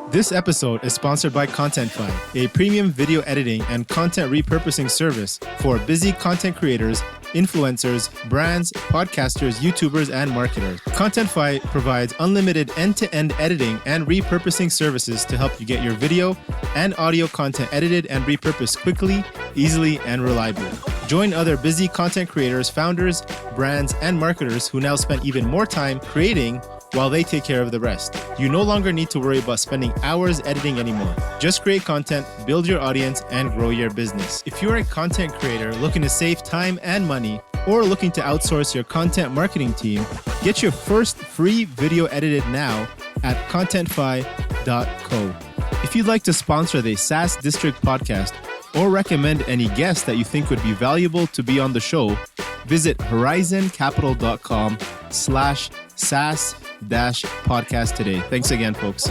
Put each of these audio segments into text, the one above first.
This episode is sponsored by Contentify, a premium video editing and content repurposing service for busy content creators, influencers, brands, podcasters, YouTubers, and marketers. Contentify provides unlimited end-to-end editing and repurposing services to help you get your video and audio content edited and repurposed quickly, easily, and reliably. Join other busy content creators, founders, brands, and marketers who now spend even more time creating while they take care of the rest. You no longer need to worry about spending hours editing anymore. Just create content, build your audience, and grow your business. If you're a content creator looking to save time and money, or looking to outsource your content marketing team, get your first free video edited now at contentify.co. If you'd like to sponsor the SaaS District podcast or recommend any guests that you think would be valuable to be on the show, visit horizoncapital.com/SaaS-podcast today. Thanks again, folks.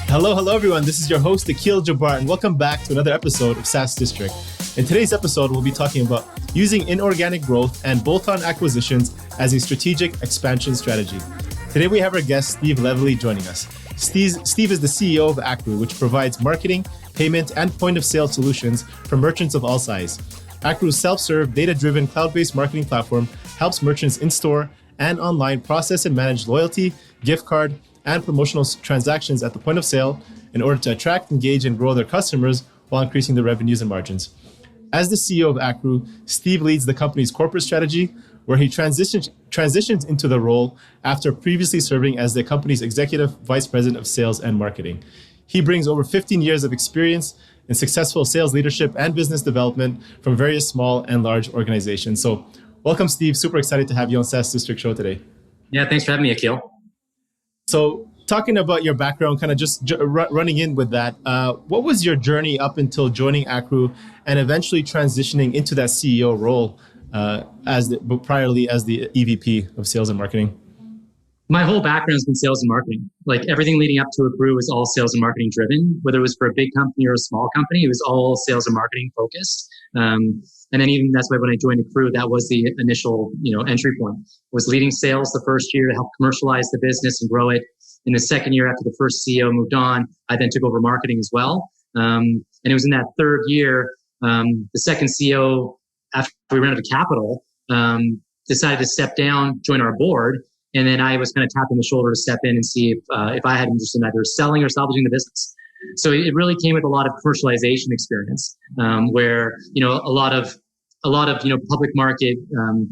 Hello, everyone. This is your host, Akil Jabbar, and welcome back to another episode of SaaS District. In today's episode, we'll be talking about using inorganic growth and bolt-on acquisitions as a strategic expansion strategy. Today, we have our guest, Steve Levely, joining us. Steve is the CEO of Ackroo, which provides marketing, payment, and point-of-sale solutions for merchants of all size. Ackroo's self-serve, data-driven, cloud-based marketing platform helps merchants in-store and online process and manage loyalty, gift card, and promotional transactions at the point of sale in order to attract, engage, and grow their customers while increasing their revenues and margins. As the CEO of Ackroo, Steve leads the company's corporate strategy, where he transitions into the role after previously serving as the company's executive vice president of sales and marketing. He brings over 15 years of experience in successful sales leadership and business development from various small and large organizations. So welcome, Steve. Super excited to have you on SaaS District Show today. Yeah, thanks for having me, Akil. So talking about your background, kind of just running in with that, what was your journey up until joining Ackroo and eventually transitioning into that CEO role priorly as the EVP of Sales and Marketing? My whole background has been sales and marketing. Like everything leading up to Ackroo was all sales and marketing driven, whether it was for a big company or a small company, it was all sales and marketing focused. And then even that's why when I joined Ackroo, that was the initial, entry point. Was leading sales the first year to help commercialize the business and grow it. In the second year after the first CEO moved on, I then took over marketing as well. And it was in that third year, the second CEO, after we ran out of capital, decided to step down, join our board. And then I was kind of tapped on the shoulder to step in and see if I had interest in either selling or salvaging the business. So it really came with a lot of commercialization experience, where a lot of public market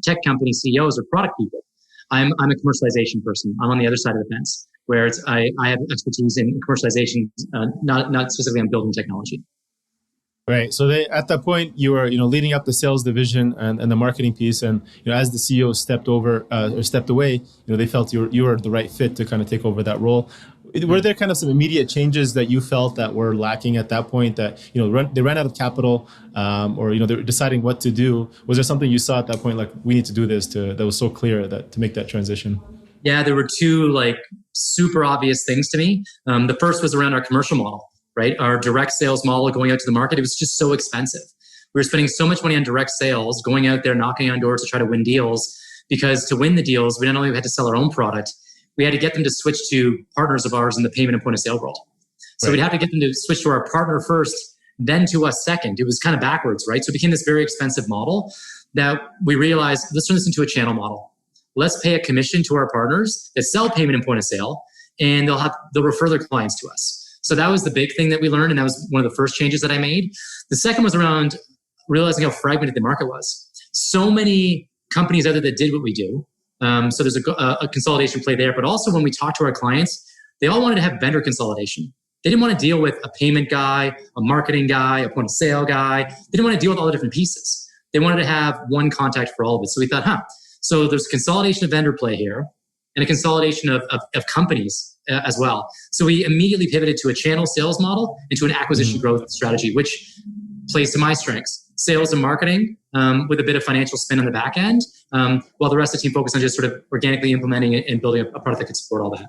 tech company CEOs or product people. I'm a commercialization person. I'm on the other side of the fence, where I have expertise in commercialization, not specifically on building technology. Right. So at that point, you were leading up the sales division and the marketing piece, and as the CEO stepped away, they felt you were the right fit to kind of take over that role. Were there kind of some immediate changes that you felt that were lacking at that point? That they ran out of capital, or they were deciding what to do. Was there something you saw at that point, like we need to do this that was so clear that to make that transition? Yeah, there were two super obvious things to me. The first was around our commercial model, right? Our direct sales model going out to the market. It was just so expensive. We were spending so much money on direct sales, going out there, knocking on doors to try to win deals, because to win the deals, we not only had to sell our own product, we had to get them to switch to partners of ours in the payment and point of sale world. So We'd have to get them to switch to our partner first, then to us second. It was kind of backwards, right? So it became this very expensive model that we realized, let's turn this into a channel model. Let's pay a commission to our partners that sell payment and point of sale, and they'll refer their clients to us. So that was the big thing that we learned, and that was one of the first changes that I made. The second was around realizing how fragmented the market was. So many companies out there that did what we do. So there's a consolidation play there, but also when we talk to our clients, they all wanted to have vendor consolidation. They didn't want to deal with a payment guy, a marketing guy, a point of sale guy. They didn't want to deal with all the different pieces. They wanted to have one contact for all of it. So we thought, so there's a consolidation of vendor play here and a consolidation of companies as well. So we immediately pivoted to a channel sales model into an acquisition growth strategy, which plays to my strengths. Sales and marketing, with a bit of financial spin on the back end, while the rest of the team focused on just sort of organically implementing it and building a product that could support all that.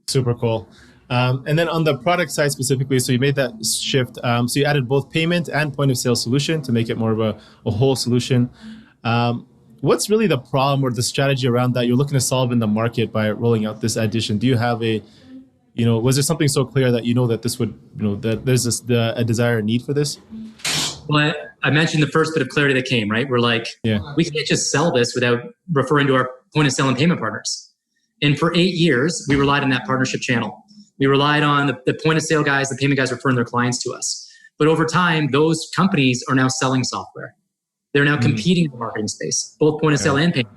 Super cool. And then on the product side specifically, so you made that shift. So you added both payment and point of sale solution to make it more of a whole solution. What's really the problem or the strategy around that you're looking to solve in the market by rolling out this addition? Do you have was there something so clear that that this would, that there's a desire and need for this? Well, I mentioned the first bit of clarity that came, right? We're like, we can't just sell this without referring to our point of sale and payment partners. And for 8 years, we relied on that partnership channel. We relied on the point of sale guys, the payment guys referring their clients to us. But over time, those companies are now selling software. They're now competing in the marketing space, both point of sale and payment.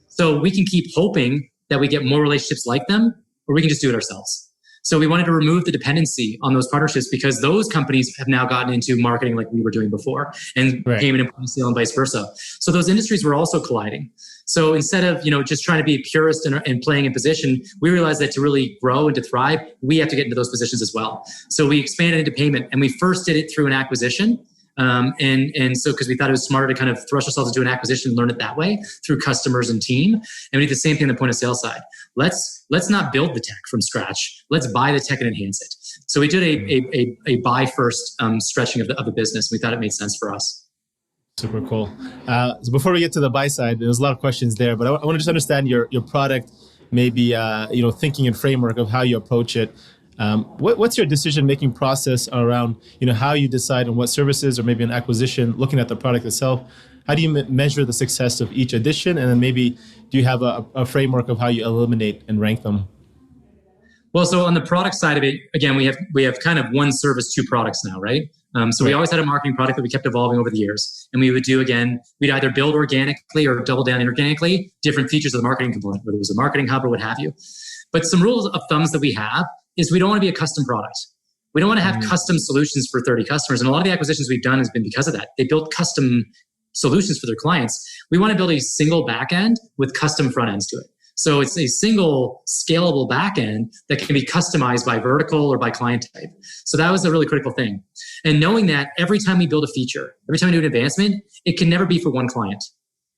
So we can keep hoping that we get more relationships like them, or we can just do it ourselves. So we wanted to remove the dependency on those partnerships because those companies have now gotten into marketing like we were doing before, and payment and point of sale and vice versa. So those industries were also colliding. So instead of just trying to be a purist and playing in position, we realized that to really grow and to thrive, we have to get into those positions as well. So we expanded into payment, and we first did it through an acquisition. And so because we thought it was smarter to kind of thrust ourselves into an acquisition and learn it that way through customers and team. And we did the same thing on the point of sale side. Let's not build the tech from scratch. Let's buy the tech and enhance it. So we did a buy first stretching of the business. We thought it made sense for us. Super cool. So before we get to the buy side, there's a lot of questions there, but I want to just understand your product, maybe thinking and framework of how you approach it. What's your decision-making process around, how you decide on what services or maybe an acquisition, looking at the product itself? How do you measure the success of each addition? And then maybe do you have a framework of how you eliminate and rank them? Well, so on the product side of it, again, we have kind of one service, two products now, right? We always had a marketing product that we kept evolving over the years. And we would we'd either build organically or double down inorganically, different features of the marketing component, whether it was a marketing hub or what have you. But some rules of thumbs that we have is we don't want to be a custom product. We don't want to have custom solutions for 30 customers. And a lot of the acquisitions we've done has been because of that. They built custom solutions for their clients. We want to build a single backend with custom front ends to it. So it's a single scalable backend that can be customized by vertical or by client type. So that was a really critical thing. And knowing that every time we build a feature, every time we do an advancement, it can never be for one client.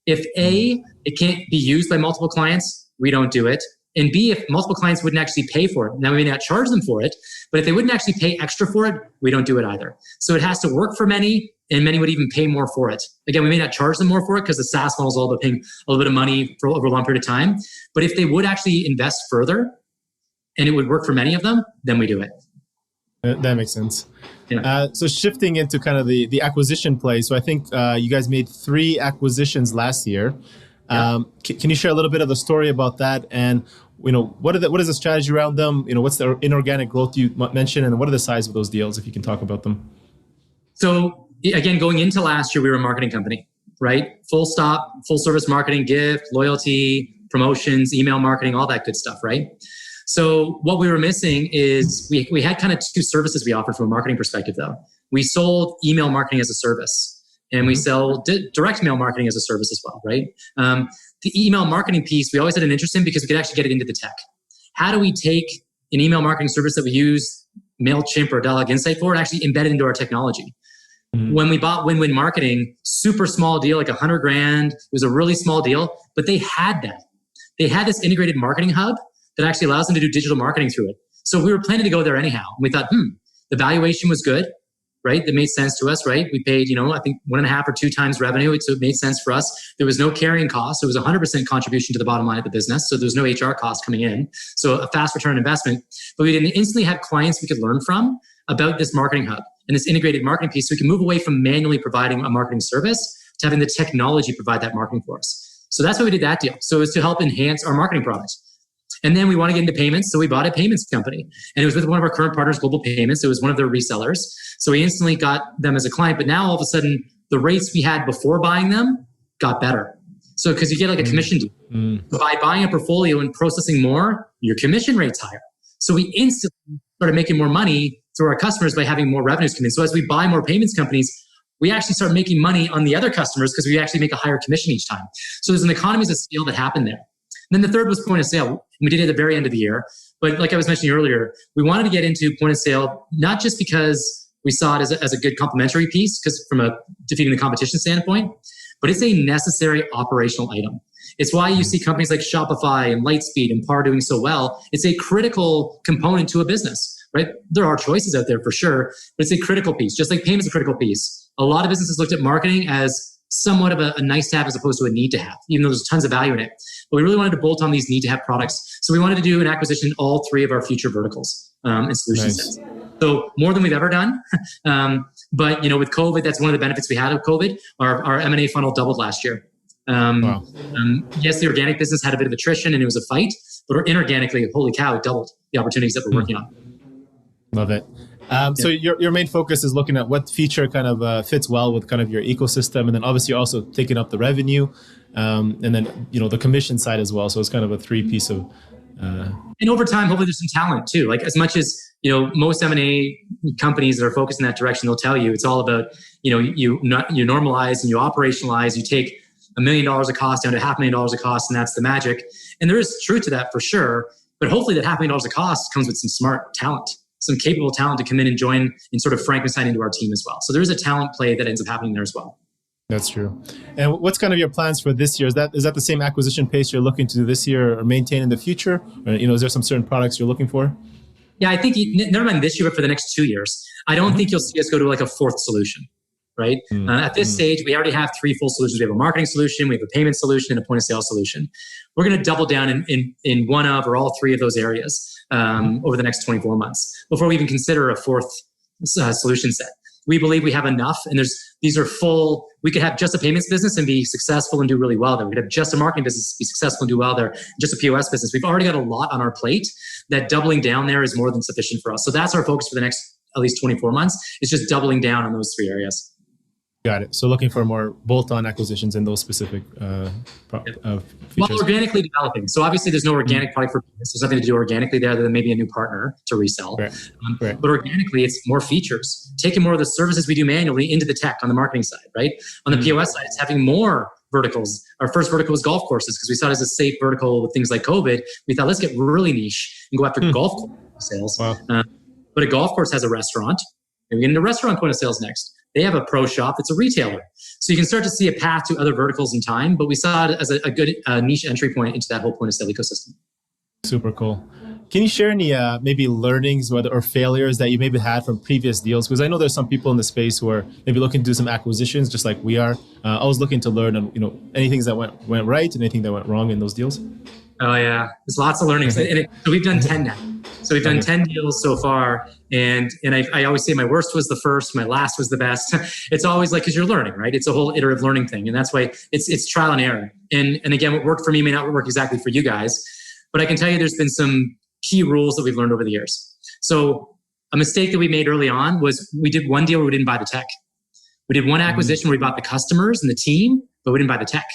If A, it can't be used by multiple clients, we don't do it. And B, if multiple clients wouldn't actually pay for it, now we may not charge them for it, but if they wouldn't actually pay extra for it, we don't do it either. So it has to work for many, and many would even pay more for it. Again, we may not charge them more for it because the SaaS model is all about paying a little bit of money for over a long period of time. But if they would actually invest further and it would work for many of them, then we do it. That makes sense. Yeah. So shifting into kind of the acquisition play. So I think you guys made 3 acquisitions last year. Yeah. Can you share a little bit of the story about that? And what is the strategy around them? What's the inorganic growth you mentioned, and what are the size of those deals, if you can talk about them? So again, going into last year, we were a marketing company, right? Full stop, full service marketing, gift, loyalty, promotions, email marketing, all that good stuff, right? So what we were missing is we had kind of 2 services we offered from a marketing perspective, though. We sold email marketing as a service. And we sell direct mail marketing as a service as well, right? The email marketing piece, we always had an interest in because we could actually get it into the tech. How do we take an email marketing service that we use MailChimp or Dialog Insight for and actually embed it into our technology? When we bought Win-Win Marketing, super small deal, like $100,000. It was a really small deal, but they had that. They had this integrated marketing hub that actually allows them to do digital marketing through it. So we were planning to go there anyhow. And we thought, the valuation was good. Right? That made sense to us, right? We paid, I think 1.5 or 2 times revenue. So it made sense for us. There was no carrying cost. It was 100% contribution to the bottom line of the business. So there was no HR cost coming in. So a fast return on investment. But we didn't instantly have clients we could learn from about this marketing hub and this integrated marketing piece. So we can move away from manually providing a marketing service to having the technology provide that marketing for us. So that's why we did that deal. So it was to help enhance our marketing product. And then we want to get into payments. So we bought a payments company. And it was with one of our current partners, Global Payments. It was one of their resellers. So we instantly got them as a client. But now all of a sudden, the rates we had before buying them got better. So because you get like a commission deal. So by buying a portfolio and processing more, your commission rate's higher. So we instantly started making more money through our customers by having more revenues come in. So as we buy more payments companies, we actually start making money on the other customers because we actually make a higher commission each time. So there's an economies of scale that happened there. And then the third was point of sale. We did it at the very end of the year. But like I was mentioning earlier, we wanted to get into point of sale, not just because We saw it as a good complementary piece because from a defeating the competition standpoint, but it's a necessary operational item. It's why you see companies like Shopify and Lightspeed and PAR doing so well. It's a critical component to a business, right? There are choices out there for sure, but it's a critical piece, just like payment's a critical piece. A lot of businesses looked at marketing as somewhat of a nice to have as opposed to a need to have, even though there's tons of value in it. But we really wanted to bolt on these need to have products. So we wanted to do an acquisition in all three of our future verticals and solution sets. So more than we've ever done. But with COVID, that's one of the benefits we had of COVID. Our M&A funnel doubled last year. Yes, the organic business had a bit of attrition and it was a fight, but inorganically, holy cow, it doubled the opportunities that we're working on. Love it. So your main focus is looking at what feature kind of fits well with kind of your ecosystem, and then obviously you're also taking up the revenue, and then the commission side as well. So it's kind of a three-piece of. And over time, hopefully, there's some talent too. Like as much as most M&A companies that are focused in that direction, they'll tell you it's all about you normalize and you operationalize. You take $1 million of cost down to $500,000 of cost, and that's the magic. And there is truth to that for sure. But hopefully, that $500,000 of cost comes with some smart talent, some capable talent to come in and join and sort of Frankenstein into our team as well. So there's a talent play that ends up happening there as well. That's true. And what's kind of your plans for this year? Is that the same acquisition pace you're looking to do this year or maintain in the future? Or, is there some certain products you're looking for? Yeah, I think never mind this year, but for the next 2 years, I don't think you'll see us go to like a fourth solution, right? At this stage, we already have 3 full solutions. We have a marketing solution, we have a payment solution, and a point of sale solution. We're going to double down in one of or all 3 of those areas over the next 24 months before we even consider a fourth solution set. We believe we have enough, and these are full. We could have just a payments business and be successful and do really well there. We could have just a marketing business, be successful and do well there. Just a POS business. We've already got a lot on our plate that doubling down there is more than sufficient for us. So that's our focus for the next at least 24 months. It's just doubling down on those 3 areas. Got it. So looking for more bolt-on acquisitions in those specific features. Well, organically developing. So obviously there's no organic product for business. There's nothing to do organically there other than maybe a new partner to resell. Right. But organically, it's more features. Taking more of the services we do manually into the tech on the marketing side, right? On the POS side, it's having more verticals. Our first vertical was golf courses because we saw it as a safe vertical with things like COVID. We thought, let's get really niche and go after golf sales. Wow. But a golf course has a restaurant. And we get into restaurant point of sales next. They have a pro shop that's a retailer. So you can start to see a path to other verticals in time, but we saw it as a good niche entry point into that whole point of sale ecosystem. Super cool. Can you share any maybe learnings or failures that you maybe had from previous deals? Because I know there's some people in the space who are maybe looking to do some acquisitions just like we are. Always looking to learn on any things that went right and anything that went wrong in those deals. Oh yeah, there's lots of learnings. So we've done 10 now. So we've done 10 deals so far. And I always say my worst was the first, my last was the best. It's always like, because you're learning, right? It's a whole iterative learning thing. And that's why it's trial and error. And again, what worked for me may not work exactly for you guys. But I can tell you there's been some key rules that we've learned over the years. So a mistake that we made early on was we did one deal where we didn't buy the tech. We did one acquisition where we bought the customers and the team, but we didn't buy the tech.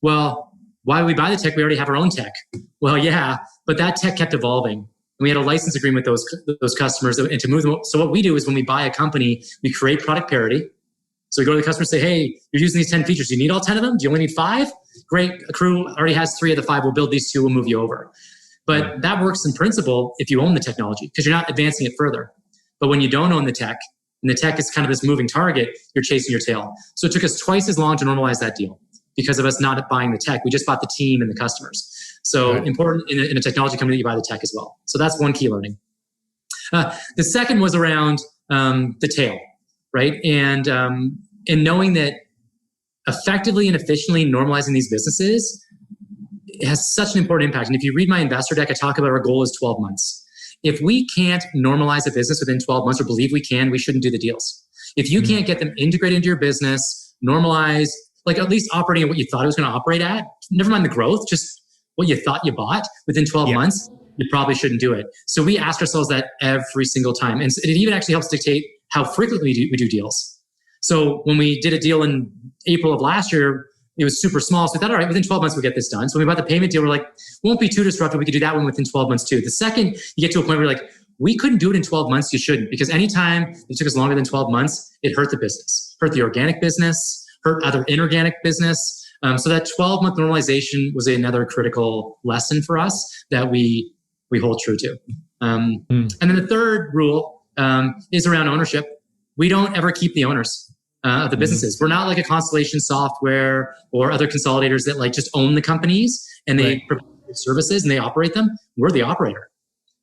Well, why would we buy the tech? We already have our own tech. Well, yeah, but that tech kept evolving. And we had a license agreement with those customers and to move them. So what we do is when we buy a company, we create product parity. So we go to the customer and say, hey, you're using these 10 features. Do you need all 10 of them? Do you only need 5? Great. Ackroo already has 3 of the 5. We'll build these 2. We'll move you over. But that works in principle if you own the technology because you're not advancing it further. But when you don't own the tech, and the tech is kind of this moving target, you're chasing your tail. So it took us twice as long to normalize that deal because of us not buying the tech. We just bought the team and the customers. So important in a technology company that you buy the tech as well. So that's one key learning. The second was around the tail, right? And knowing that effectively and efficiently normalizing these businesses it has such an important impact. And if you read my investor deck, I talk about our goal is 12 months. If we can't normalize a business within 12 months or believe we can, we shouldn't do the deals. If you can't get them integrated into your business, normalize, like at least operating at what you thought it was going to operate at, never mind the growth, just what you thought you bought within 12 months, you probably shouldn't do it. So we ask ourselves that every single time. And it even actually helps dictate how frequently we do deals. So when we did a deal in April of last year, it was super small. So we thought, all right, within 12 months, we'll get this done. So when we bought the payment deal, we're like, won't be too disruptive. We could do that one within 12 months too. The second you get to a point where you're like, we couldn't do it in 12 months, you shouldn't. Because anytime it took us longer than 12 months, it hurt the business, hurt the organic business, hurt other inorganic business. So that 12-month normalization was another critical lesson for us that we hold true to. And then the third rule is around ownership. we don't ever keep the owners of the businesses. We're not like a Constellation Software or other consolidators that like just own the companies and they provide services and they operate them. We're the operator.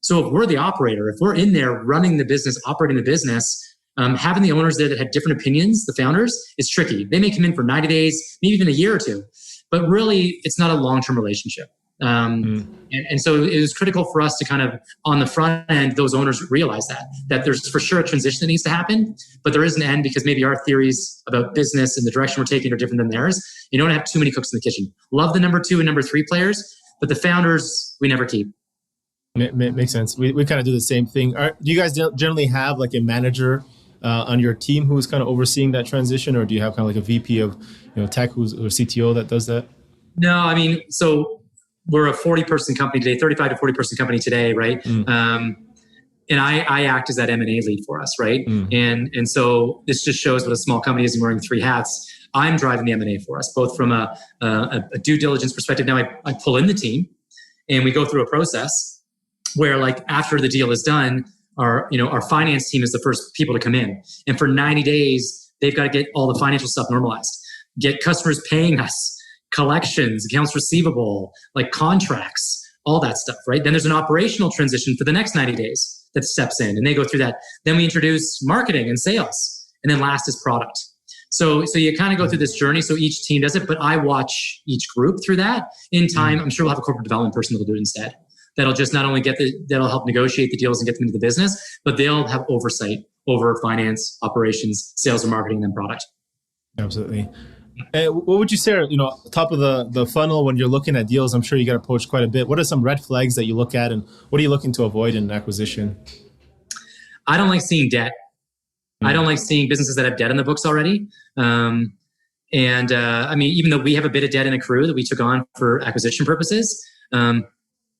So if we're the operator, if we're in there running the business, operating the business, having the owners there that have different opinions, the founders, is tricky. They may come in for 90 days, maybe even a year or two, but really it's not a long-term relationship. And so it was critical for us to kind of, on the front end, those owners realize that there's for sure a transition that needs to happen, but there is an end because maybe our theories about business and the direction we're taking are different than theirs. You don't have too many cooks in the kitchen. Love the number 2 and number 3 players, but the founders, we never keep. Makes sense. We kind of do the same thing. Do you guys generally have like a manager on your team who's kind of overseeing that transition, or do you have kind of like a VP of tech or CTO that does that? No, I mean, so we're a 40-person company today, 35 to 40-person company today, right? And I act as that M&A lead for us, right? And so this just shows what a small company is and wearing 3 hats. I'm driving the M&A for us, both from a due diligence perspective. Now I pull in the team and we go through a process where like after the deal is done, our finance team is the first people to come in. And for 90 days, they've got to get all the financial stuff normalized, get customers paying us, collections, accounts receivable, like contracts, all that stuff, right? Then there's an operational transition for the next 90 days that steps in and they go through that. Then we introduce marketing and sales. And then last is product. So you kind of go through this journey. So each team does it, but I watch each group through that. In time, I'm sure we'll have a corporate development person that'll do it instead. That'll just not only that'll help negotiate the deals and get them into the business, but they'll have oversight over finance, operations, sales and marketing, and product. Absolutely. And what would you say are, top of the funnel when you're looking at deals? I'm sure you get approached quite a bit. What are some red flags that you look at, and what are you looking to avoid in an acquisition? I don't like seeing debt. I don't like seeing businesses that have debt in the books already. I mean, even though we have a bit of debt in Ackroo that we took on for acquisition purposes,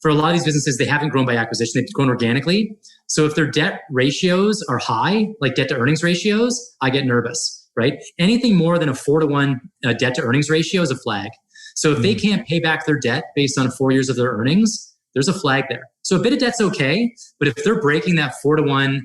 for a lot of these businesses, they haven't grown by acquisition. They've grown organically. So if their debt ratios are high, like debt to earnings ratios, I get nervous, right? Anything more than a 4-to-1 debt to earnings ratio is a flag. So if they can't pay back their debt based on 4 years of their earnings, there's a flag there. So a bit of debt's okay, but if they're breaking that 4-to-1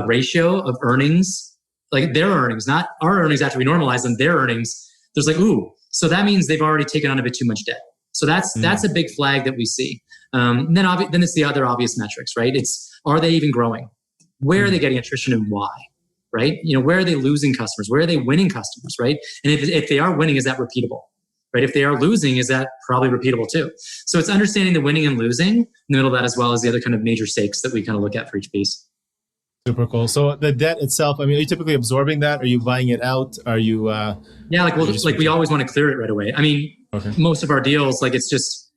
ratio of earnings, like their earnings, not our earnings after we normalize them, their earnings, there's like, ooh, so that means they've already taken on a bit too much debt. So that's a big flag that we see. Then it's the other obvious metrics, right? It's, are they even growing? Where are they getting attrition and why, right? Where are they losing customers? Where are they winning customers, right? And if they are winning, is that repeatable, right? If they are losing, is that probably repeatable too? So it's understanding the winning and losing in the middle of that, as well as the other kind of major stakes that we kind of look at for each piece. Super cool. So the debt itself, I mean, are you typically absorbing that? Are you buying it out? Are you... Yeah, we always want to clear it right away. I mean, most of our deals, like it's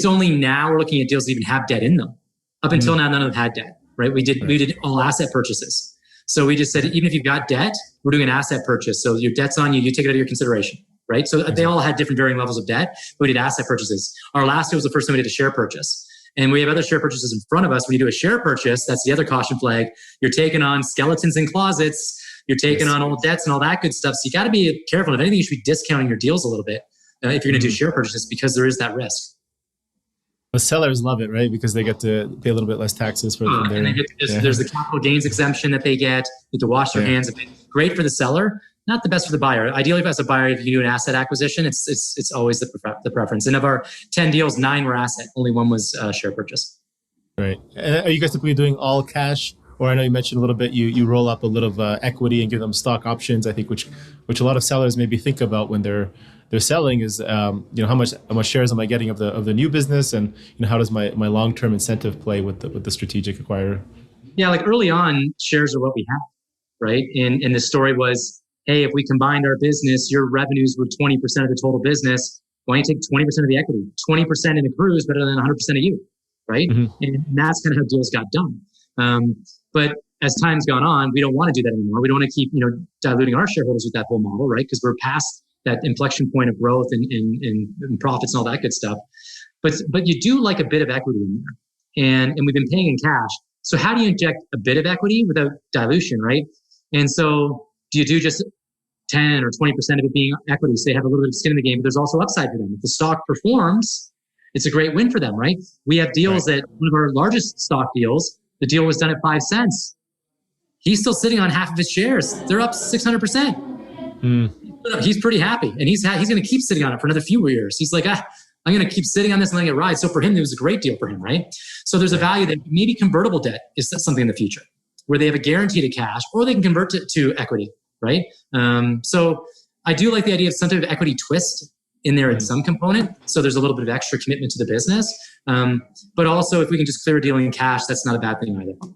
only now we're looking at deals that even have debt in them. Up until now, none of them had debt, right? We did all asset purchases. So we just said, even if you've got debt, we're doing an asset purchase. So your debt's on you, you take it out of your consideration, right? So they all had different varying levels of debt, but we did asset purchases. Our last deal was the first time we did a share purchase. And we have other share purchases in front of us. When you do a share purchase, that's the other caution flag. You're taking on skeletons in closets. You're taking on old debts and all that good stuff. So you got to be careful. If anything, you should be discounting your deals a little bit if you're going to do share purchases, because there is that risk. The sellers love it, right? Because they get to pay a little bit less taxes for them. And there's the capital gains exemption that they get to wash their hands. Great for the seller, not the best for the buyer. Ideally, as a buyer, if you do an asset acquisition, it's always the preference. And of our 10 deals, 9 were asset. Only 1 was share purchase. Right. And are you guys typically doing all cash? Or I know you mentioned a little bit, you roll up a little equity and give them stock options, I think, which a lot of sellers maybe think about when they're selling is, how much shares am I getting of the new business, and how does my long-term incentive play with the strategic acquirer? Yeah, like early on, shares are what we have, right? And the story was, hey, if we combined our business, your revenues were 20% of the total business. Why don't you take 20% of the equity? 20% in Ackroo is better than 100% of you, right? And that's kind of how deals got done. But as time's gone on, we don't want to do that anymore. We don't want to keep, diluting our shareholders with that whole model, right? Because we're past that inflection point of growth and profits and all that good stuff. But you do like a bit of equity in there, and we've been paying in cash. So how do you inject a bit of equity without dilution, right? And so do you do just 10 or 20% of it being equity, so they have a little bit of skin in the game, but there's also upside for them. If the stock performs, it's a great win for them, right? We have deals that one of our largest stock deals, the deal was done at 5 cents. He's still sitting on half of his shares. They're up 600%. He's pretty happy, and he's going to keep sitting on it for another few years. He's like, I'm going to keep sitting on this and letting it ride. So for him, it was a great deal for him, right? So there's a value that maybe convertible debt is something in the future where they have a guarantee to cash, or they can convert it to equity, right? So I do like the idea of some type of equity twist in there in some component. So there's a little bit of extra commitment to the business. But also, if we can just clear a deal in cash, that's not a bad thing either.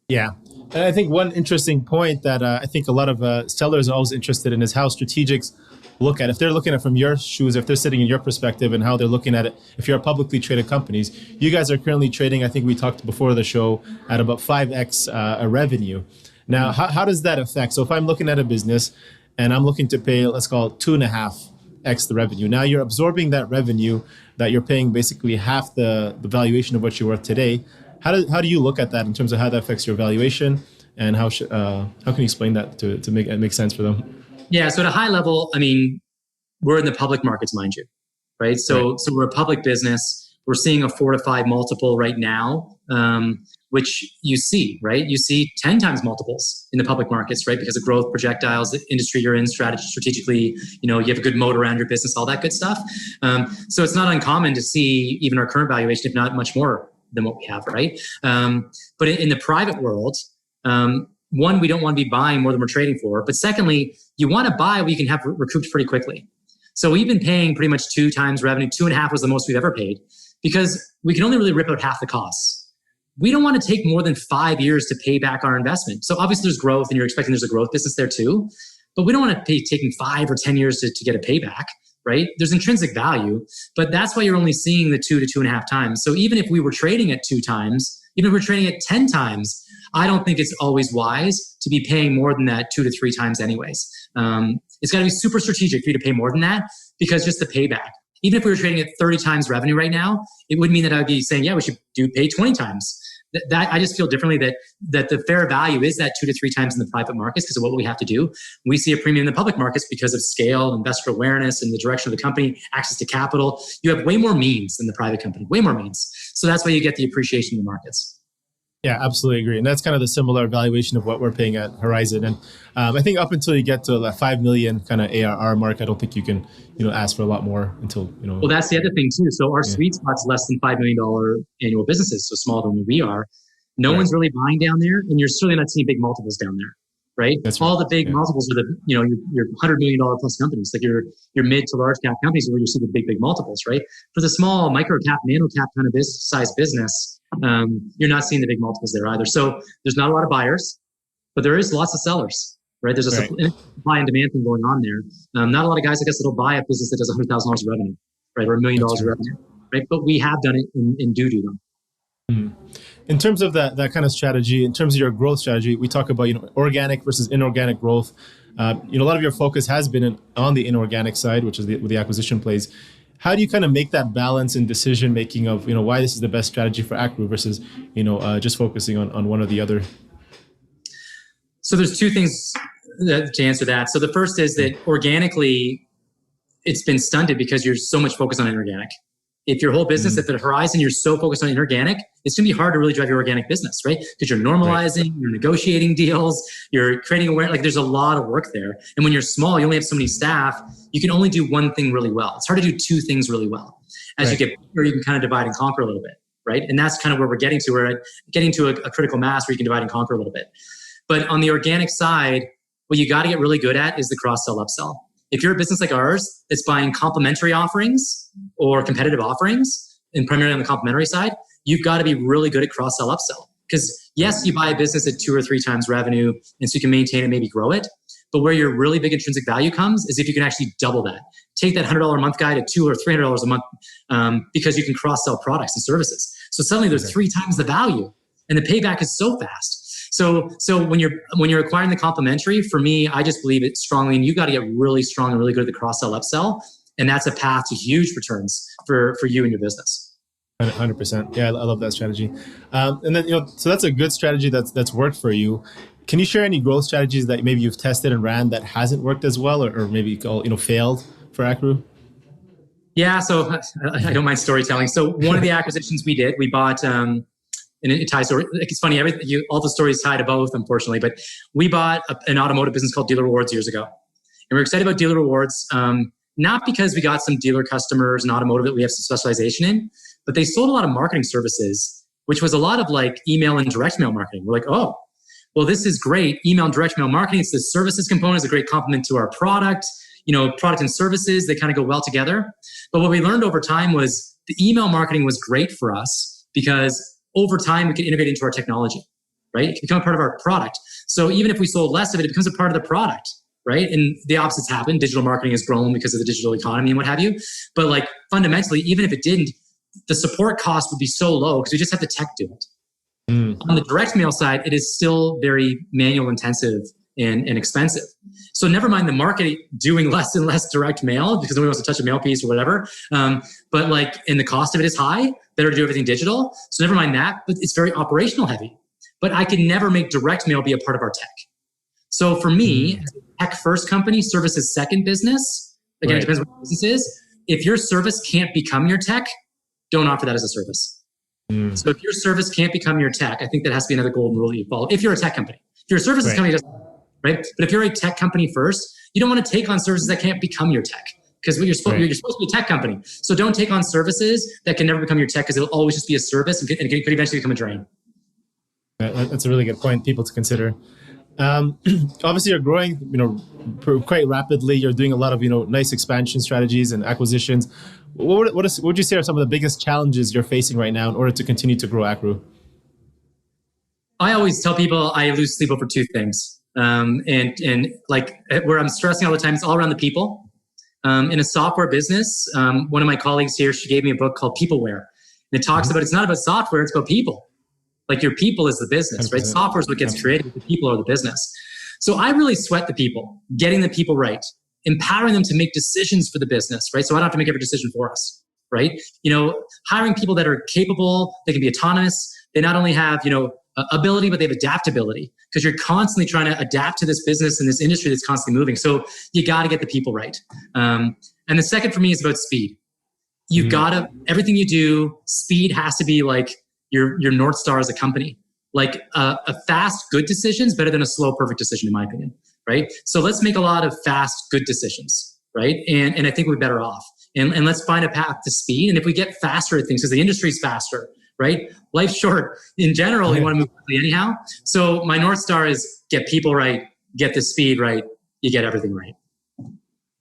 Yeah. And I think one interesting point that I think a lot of sellers are always interested in is how strategics look at it. If they're looking at it from your shoes, if they're sitting in your perspective and how they're looking at it, if you're a publicly traded companies, you guys are currently trading, I think we talked before the show, at about 5x a revenue. Now, how does that affect? So if I'm looking at a business and I'm looking to pay, let's call it 2.5x the revenue. Now you're absorbing that revenue that you're paying basically half the valuation of what you're worth today. How do you look at that in terms of how that affects your valuation, and how can you explain that to make it make sense for them? Yeah, so at a high level, I mean, we're in the public markets, mind you, right? So we're a public business. We're seeing a 4 to 5 multiple right now, which you see, right? You see 10 times multiples in the public markets, right? Because of growth projectiles, the industry you're in, strategically, you have a good moat around your business, all that good stuff. So it's not uncommon to see even our current valuation, if not much more than what we have, right? But in the private world, one, we don't want to be buying more than we're trading for. But secondly, you want to buy what you can have recouped pretty quickly. So we've been paying pretty much 2 times revenue. 2.5 was the most we've ever paid, because we can only really rip out half the costs. We don't want to take more than 5 years to pay back our investment. So obviously there's growth, and you're expecting there's a growth business there too. But we don't want to be taking 5 or 10 years to get a payback, right? There's intrinsic value, but that's why you're only seeing the 2 to 2.5 times. So even if we were trading at 2 times, even if we're trading at 10 times, I don't think it's always wise to be paying more than that 2 to 3 times anyways. It's got to be super strategic for you to pay more than that, because just the payback. Even if we were trading at 30 times revenue right now, it would mean that I would be saying, yeah, we should pay 20 times. That I just feel differently that the fair value is that 2 to 3 times in the private markets because of what we have to do. We see a premium in the public markets because of scale, investor awareness, and the direction of the company, access to capital. You have way more means than the private company, way more means. So that's why you get the appreciation in the markets. Yeah, absolutely agree. And that's kind of the similar valuation of what we're paying at Horizon. And I think up until you get to the 5 million kind of ARR mark, I don't think you can, ask for a lot more until, Well, that's the other thing too. So our sweet spot's less than $5 million annual businesses, so smaller than we are. No one's really buying down there, and you're certainly not seeing big multiples down there, right? That's all right. The big multiples are your $100 million plus companies, like your mid to large cap companies, where you see the big multiples, right? For the small micro cap, nano cap kind of size business, you're not seeing the big multiples there either. So there's not a lot of buyers, but there is lots of sellers, right? There's a supply and demand thing going on there. Not a lot of guys, I guess, that'll buy a business that does $100,000 of revenue, right? Or $1 million of revenue, right? But we have done it and do them. In terms of that kind of strategy, in terms of your growth strategy, we talk about organic versus inorganic growth. A lot of your focus has been on the inorganic side, which is with the acquisition plays. How do you kind of make that balance in decision making of why this is the best strategy for Ackroo versus just focusing on one or the other? So there's 2 things to answer that. So the first is that organically, it's been stunted because you're so much focused on inorganic. If your whole business, if at Horizon, you're so focused on inorganic, it's going to be hard to really drive your organic business, right? Because you're normalizing, you're negotiating deals, you're creating awareness. Like there's a lot of work there. And when you're small, you only have so many staff, you can only do one thing really well. It's hard to do 2 things really well. As you get bigger, you can kind of divide and conquer a little bit, right? And that's kind of where we're getting to. We're getting to a critical mass where you can divide and conquer a little bit. But on the organic side, what you got to get really good at is the cross-sell, upsell. If you're a business like ours that's buying complementary offerings or competitive offerings, and primarily on the complementary side, you've got to be really good at cross-sell, upsell. Because yes, you buy a business at 2 or 3 times revenue, and so you can maintain and maybe grow it. But where your really big intrinsic value comes is if you can actually double that. Take that $100 a month guy to $200 or $300 a month because you can cross-sell products and services. So suddenly there's 3 times the value, and the payback is so fast. So when you're acquiring the complementary, for me, I just believe it strongly, and you got to get really strong and really good at the cross-sell, upsell, and that's a path to huge returns for you and your business. 100%. Yeah, I love that strategy. And then so that's a good strategy that's worked for you. Can you share any growth strategies that maybe you've tested and ran that hasn't worked as well, or maybe failed for Ackroo? Yeah, so I don't mind storytelling. So one of the acquisitions we did, we bought. and it ties to, it's funny, all the stories tie to both, unfortunately, but we bought an automotive business called Dealer Rewards years ago. And we're excited about Dealer Rewards, not because we got some dealer customers in automotive that we have some specialization in, but they sold a lot of marketing services, which was a lot of like email and direct mail marketing. We're like, oh, well, this is great. Email and direct mail marketing, it's the services component, is a great complement to our product. Product and services, they kind of go well together. But what we learned over time was the email marketing was great for us because over time we could integrate into our technology, right? It can become a part of our product. So even if we sold less of it, it becomes a part of the product, right? And the opposites happen. Digital marketing has grown because of the digital economy and what have you. But like fundamentally, even if it didn't, the support cost would be so low because we just have the tech do it. On the direct mail side, it is still very manual intensive and expensive. So never mind the market doing less and less direct mail because nobody wants to touch a mail piece or whatever. But like, and the cost of it is high, better to do everything digital. So never mind that, but it's very operational heavy. But I can never make direct mail be a part of our tech. So for me, as a tech first company, services second business, again, it depends what the business is. If your service can't become your tech, don't offer that as a service. So if your service can't become your tech, I think that has to be another golden rule that you follow. If you're a tech company, if you're a services company, it doesn't, right? But if you're a tech company first, you don't want to take on services that can't become your tech because you're supposed to be a tech company. So don't take on services that can never become your tech because it'll always just be a service and it could eventually become a drain. That's a really good point, people to consider. Obviously, you're growing, quite rapidly. You're doing a lot of, nice expansion strategies and acquisitions. What would you say are some of the biggest challenges you're facing right now in order to continue to grow Ackroo? I always tell people I lose sleep over two things. And like where I'm stressing all the time, it's all around the people. In a software business, one of my colleagues here, she gave me a book called Peopleware. And it talks about, it's not about software, it's about people. Like your people is the business, right? Software is what gets created. The people are the business. So I really sweat the people, getting the people right, empowering them to make decisions for the business, right? So I don't have to make every decision for us, right? Hiring people that are capable, they can be autonomous. They not only have, ability, but they have adaptability because you're constantly trying to adapt to this business and this industry that's constantly moving. So you got to get the people right. And the second for me is about speed. You've got to, everything you do, speed has to be like your North Star as a company. Like a fast, good decision is better than a slow, perfect decision, in my opinion, right? So let's make a lot of fast, good decisions, right? And I think we're better off. And let's find a path to speed. And if we get faster at things, because the industry's faster, right? Life's short. In general, you want to move quickly anyhow. So my North Star is get people right, get the speed right, you get everything right.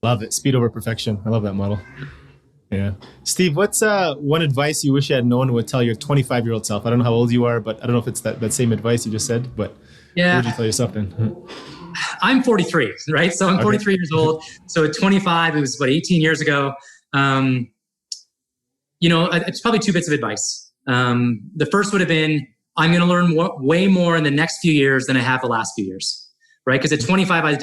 Love it. Speed over perfection. I love that model. Yeah. Steve, what's one advice you wish you had known would tell your 25-year-old self? I don't know how old you are, but I don't know if it's that same advice you just said, but what would you tell yourself then? I'm 43, right? So I'm 43 years old. So at 25, it was 18 years ago. It's probably two bits of advice. The first would have been, I'm going to learn way more in the next few years than I have the last few years, right? Because at 25, I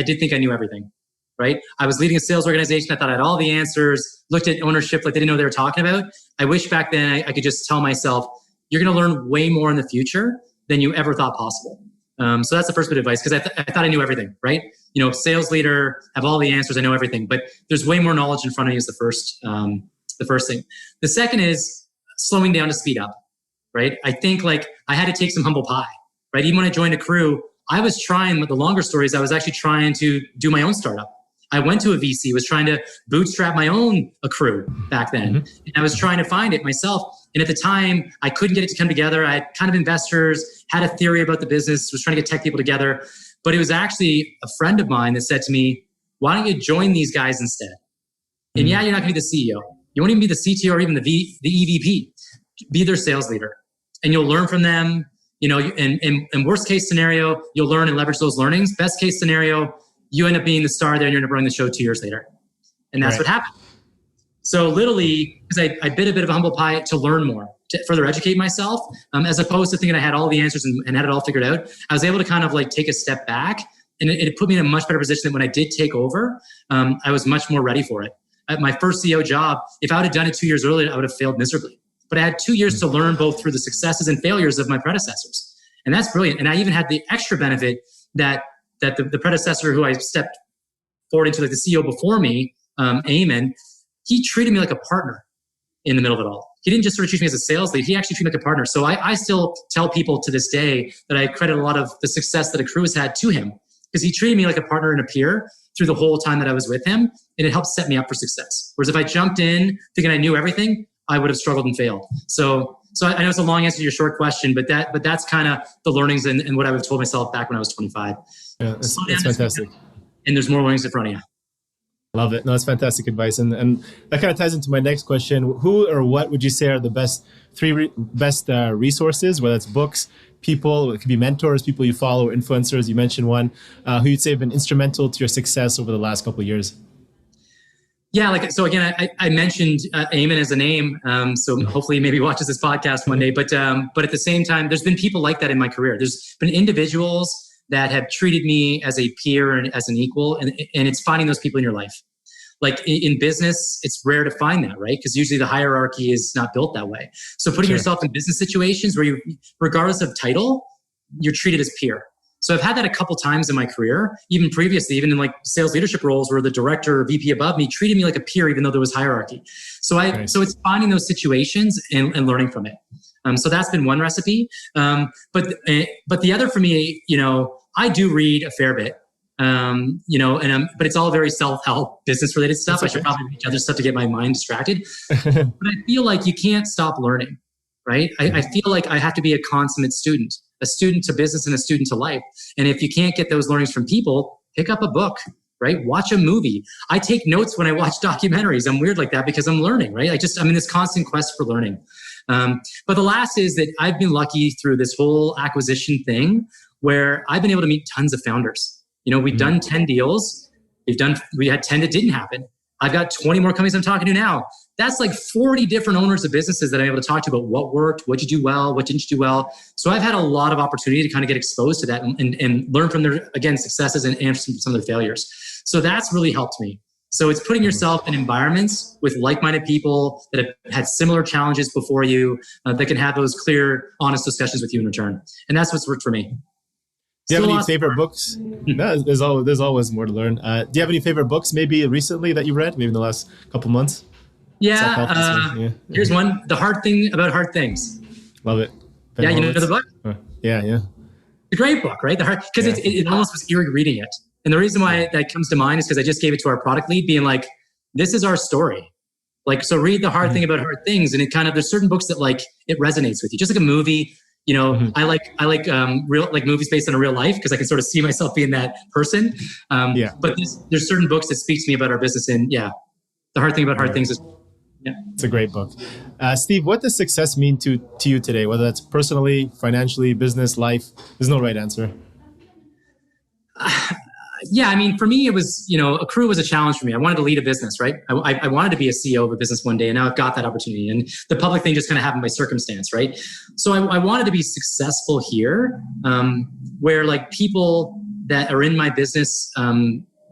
did think I knew everything, right? I was leading a sales organization. I thought I had all the answers, looked at ownership like they didn't know what they were talking about. I wish back then I could just tell myself, you're going to learn way more in the future than you ever thought possible. So that's the first bit of advice because I thought I knew everything, right? Sales leader, have all the answers, I know everything, but there's way more knowledge in front of you is the first thing. The second is slowing down to speed up, right? I think like I had to take some humble pie, right? Even when I joined Ackroo, I was trying, the longer stories, I was actually trying to do my own startup. I went to a VC, was trying to bootstrap my own Ackroo back then. And I was trying to find it myself. And at the time, I couldn't get it to come together. I had kind of investors, had a theory about the business, was trying to get tech people together. But it was actually a friend of mine that said to me, why don't you join these guys instead? And yeah, you're not going to be the CEO. You won't even be the CTO or even the EVP. Be their sales leader. And you'll learn from them. In worst case scenario, you'll learn and leverage those learnings. Best case scenario, you end up being the star there and you end up running the show 2 years later. And that's what happened. So literally, because I bit a bit of a humble pie to learn more, to further educate myself, as opposed to thinking I had all the answers and had it all figured out. I was able to kind of like take a step back and it put me in a much better position than when I did take over. I was much more ready for it. At my first CEO job, if I would have done it 2 years earlier, I would have failed miserably. But I had 2 years to learn both through the successes and failures of my predecessors. And that's brilliant. And I even had the extra benefit that the predecessor who I stepped forward into, like the CEO before me, Eamon, he treated me like a partner. in the middle of it all. He didn't just sort of treat me as a sales lead. He actually treated me like a partner. So I still tell people to this day that I credit a lot of the success that Ackroo has had to him, because he treated me like a partner and a peer through the whole time that I was with him, and it helped set me up for success. Whereas if I jumped in thinking I knew everything, I would have struggled and failed. So I know it's a long answer to your short question, but that's kind of the learnings and what I would have told myself back when I was 25. Yeah, that's fantastic. And there's more learnings in front of you. Love it. No, that's fantastic advice. And that kind of ties into my next question. Who or what would you say are the best resources, whether it's books, people, it could be mentors, people you follow, influencers, you mentioned one, who you'd say have been instrumental to your success over the last couple of years? Yeah, so again, I mentioned Eamon as a name, so hopefully maybe watches this podcast one day. But at the same time, there's been people like that in my career. There's been individuals that have treated me as a peer and as an equal, and it's finding those people in your life. Like in business, it's rare to find that, right? Because usually the hierarchy is not built that way. So putting yourself in business situations where you, regardless of title, you're treated as peer. So I've had that a couple times in my career, even previously, even in like sales leadership roles where the director or VP above me treated me like a peer, even though there was hierarchy. So so it's finding those situations and learning from it. So that's been one recipe. But the other for me, I do read a fair bit. But it's all very self-help, business-related stuff. I should probably read other stuff to get my mind distracted. But I feel like you can't stop learning, right? I feel like I have to be a consummate student, a student to business and a student to life. And if you can't get those learnings from people, pick up a book, right? Watch a movie. I take notes when I watch documentaries. I'm weird like that because I'm learning, right? I'm in this constant quest for learning. But the last is that I've been lucky through this whole acquisition thing where I've been able to meet tons of founders. We've done 10 deals. We had 10 that didn't happen. I've got 20 more companies I'm talking to now. That's like 40 different owners of businesses that I'm able to talk to about what worked, what did you do well, what didn't you do well. So I've had a lot of opportunity to kind of get exposed to that and learn from their, again, successes and some of their failures. So that's really helped me. So it's putting yourself in environments with like-minded people that have had similar challenges before you that can have those clear, honest discussions with you in return. And that's what's worked for me. Do you have any favorite books? No, there's always more to learn. Do you have any favorite books maybe recently that you read, maybe in the last couple months? Yeah. Here's one, The Hard Thing About Hard Things. Love it. Ben Horowitz. You know the book? Yeah. It's a great book, right? Because it almost was eerie reading it. And the reason why that comes to mind is because I just gave it to our product lead being like, this is our story. So read The Hard Thing About Hard Things. And it there's certain books that it resonates with you. Just like a movie. I like movies based on a real life because I can sort of see myself being that person. But there's certain books that speak to me about our business, and The Hard Thing About Hard Things is. Yeah, it's a great book. Steve, what does success mean to you today? Whether that's personally, financially, business, life, there's no right answer. For me, it was, Ackroo was a challenge for me. I wanted to lead a business, right? I wanted to be a CEO of a business one day, and now I've got that opportunity. And the public thing just kind of happened by circumstance, right? So I wanted to be successful here, where people that are in my business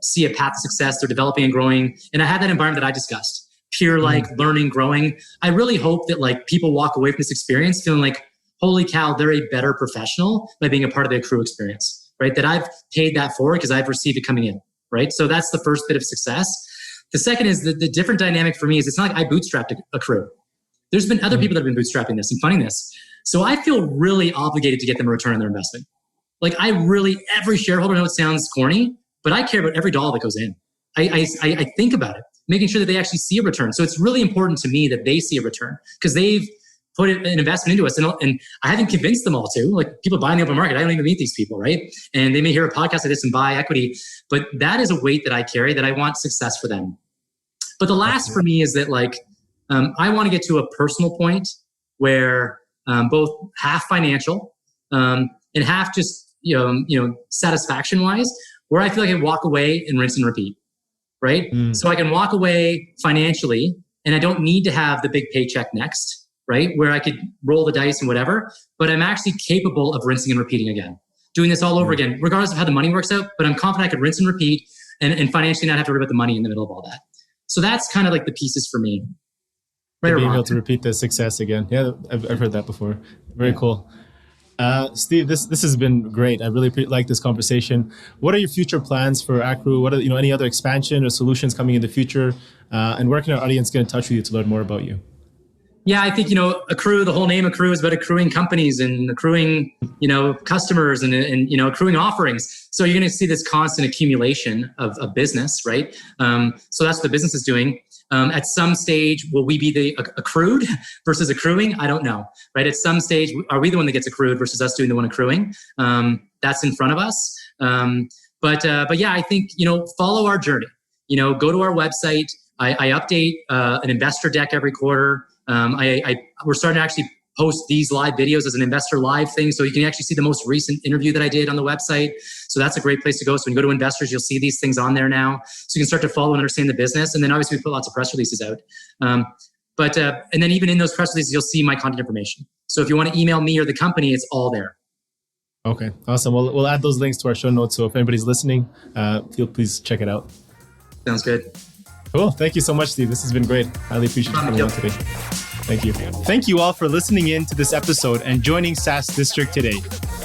see a path to success, they're developing and growing. And I had that environment that I discussed, pure learning, growing. I really hope that people walk away from this experience feeling like, holy cow, they're a better professional by being a part of the Ackroo experience. Right, that I've paid that forward because I've received it coming in, right? So that's the first bit of success. The second is the different dynamic for me is it's not like I bootstrapped Ackroo. There's been other people that have been bootstrapping this and funding this. So I feel really obligated to get them a return on their investment. Every shareholder, I know it sounds corny, but I care about every dollar that goes in. I think about it, making sure that they actually see a return. So it's really important to me that they see a return because they've put an investment into us. And I haven't convinced them all to. People buy in the open market, I don't even meet these people, right? And they may hear a podcast like this and buy equity, but that is a weight that I carry that I want success for them. But the last for me is that I want to get to a personal point where both half financial and half just, satisfaction wise, where I feel like I can walk away and rinse and repeat, right? So I can walk away financially and I don't need to have the big paycheck next, right? Where I could roll the dice and whatever, but I'm actually capable of rinsing and repeating again, doing this all over again, regardless of how the money works out, but I'm confident I could rinse and repeat and financially not have to worry about the money in the middle of all that. So that's kind of the pieces for me. Right, being able to repeat the success again. Yeah, I've heard that before. Very cool. Steve, this has been great. I really like this conversation. What are your future plans for Ackroo? What are any other expansion or solutions coming in the future? And where can our audience get in touch with you to learn more about you? Yeah, I think, Ackroo, the whole name Ackroo is about accruing companies and accruing, customers and accruing offerings. So you're going to see this constant accumulation of business, right? So that's what the business is doing. At some stage, will we be the accrued versus accruing? I don't know, right? At some stage, are we the one that gets accrued versus us doing the one accruing? That's in front of us. But yeah, I think, follow our journey. Go to our website. I update an investor deck every quarter. We're starting to actually post these live videos as an investor live thing. So you can actually see the most recent interview that I did on the website. So that's a great place to go. So when you go to investors, you'll see these things on there now. So you can start to follow and understand the business. And then obviously we put lots of press releases out. And then even in those press releases, you'll see my contact information. So if you want to email me or the company, it's all there. Okay, awesome. We'll add those links to our show notes. So if anybody's listening, please check it out. Sounds good. Cool. Thank you so much, Steve. This has been great. Highly appreciate you coming on today. Thank you. Thank you all for listening in to this episode and joining SaaS District today.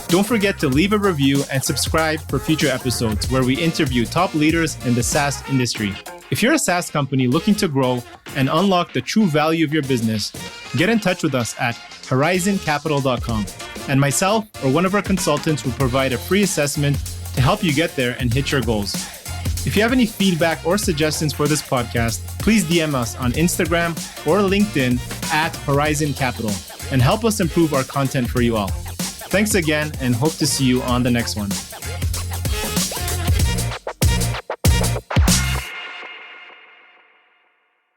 Don't forget to leave a review and subscribe for future episodes where we interview top leaders in the SaaS industry. If you're a SaaS company looking to grow and unlock the true value of your business, get in touch with us at horizoncapital.com. And myself or one of our consultants will provide a free assessment to help you get there and hit your goals. If you have any feedback or suggestions for this podcast, please DM us on Instagram or LinkedIn at Horizon Capital and help us improve our content for you all. Thanks again and hope to see you on the next one.